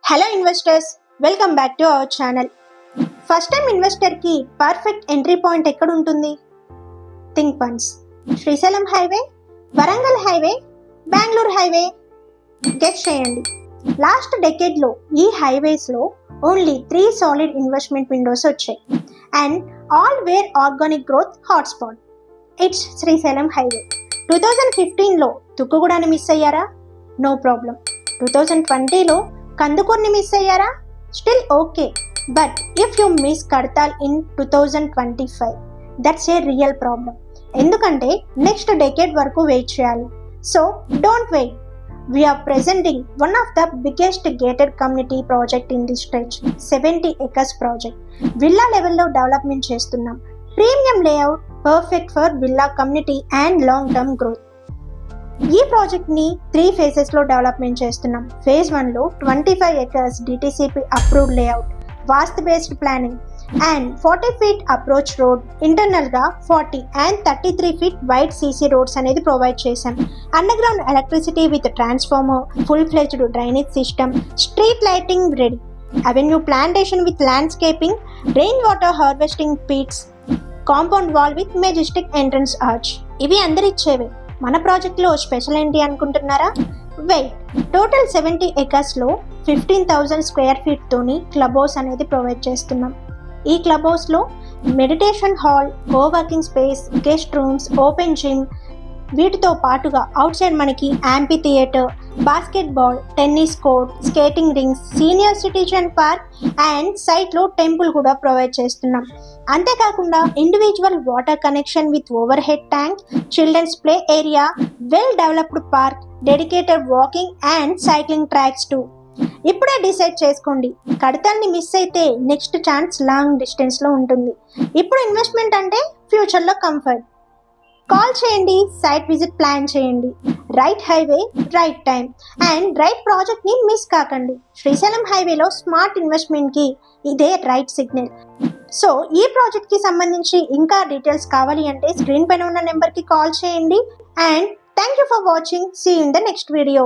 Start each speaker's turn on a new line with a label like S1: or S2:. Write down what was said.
S1: Hello investors, welcome back to our channel. First time ఇన్వెస్టర్కి perfect entry point ఎక్కడ ఉంటుంది? Think once. Srisailam highway, Warangal highway, Bengaluru highway. Guess చేయండి. Last డెకేడ్లో ఈ హైవేస్లో ఓన్లీ 3 సాలిడ్ ఇన్వెస్ట్మెంట్ విండోస్ వచ్చాయి and all were organic growth hotspot. It's Srisailam highway. 2015లో తుక్కుగూడని మిస్ అయ్యారా? No problem. 2020లో కందుకూర్ని మిస్ అయ్యారా? Still okay. But if you miss Kadthal in 2025, that's a real problem. ఎందుకంటే నెక్స్ట్ డెకేడ్ వరకు వెయిట్ చేయాలి. So don't wait. We're presenting one of the biggest gated community project in the stretch, 70 acres project. Villa లెవెల్లో development చేస్తున్నాం. Premium layout, perfect for villa community and long term growth. ఈ ప్రాజెక్ట్ని 3 phases development చేస్తున్నాం. Phase 1లో 25 acres DTCP approved layout, vastu based planning and 40 feet approach road. ఇంటర్నల్గా 40 and 33 feet wide CC roads అనేది provide చేశాం. Underground electricity with transformer, full fledged drainage system, street lighting ready, avenue plantation with landscaping, rain water harvesting pits, compound wall with majestic entrance arch. ఇవి అందరిచ్చేవే. మన ప్రాజెక్ట్లో special ఏంటి అనుకుంటున్నారా? Wait. Total 70 acresలో 15,000 square feet తోని club house అనేది provide చేస్తున్నాం. ఈ క్లబ్ హౌస్లో meditation hall, coworking space, guest rooms, open gym, వీటితో పాటుగా అవుట్ సైడ్ మనకి amphitheatre, basketball, tennis court, skating rings, senior citizen park and సైట్లో టెంపుల్ కూడా ప్రొవైడ్ చేస్తున్నాం. అంతేకాకుండా individual water connection with overhead tank, children's play area, well developed park, dedicated walking and cycling tracks too. ఇప్పుడే decide చేసుకోండి. కడతాల్ని miss అయితే next chance long డిస్టెన్స్లో ఉంటుంది. ఇప్పుడు ఇన్వెస్ట్మెంట్ అంటే ఫ్యూచర్లో కంఫర్ట్. కాల్ చేయండి, సైట్ విజిట్ ప్లాన్ చేయండి. Right highway, right time and right ప్రాజెక్ట్ని మిస్ కాకండి. శ్రీశైలం హైవేలో స్మార్ట్ ఇన్వెస్ట్మెంట్కి ఇదే రైట్ సిగ్నల్. సో ఈ ప్రాజెక్ట్కి సంబంధించి ఇంకా డీటెయిల్స్ కావాలి అంటే స్క్రీన్ పైన ఉన్న నెంబర్కి కాల్ చేయండి. And thank you for watching. See you in the next video.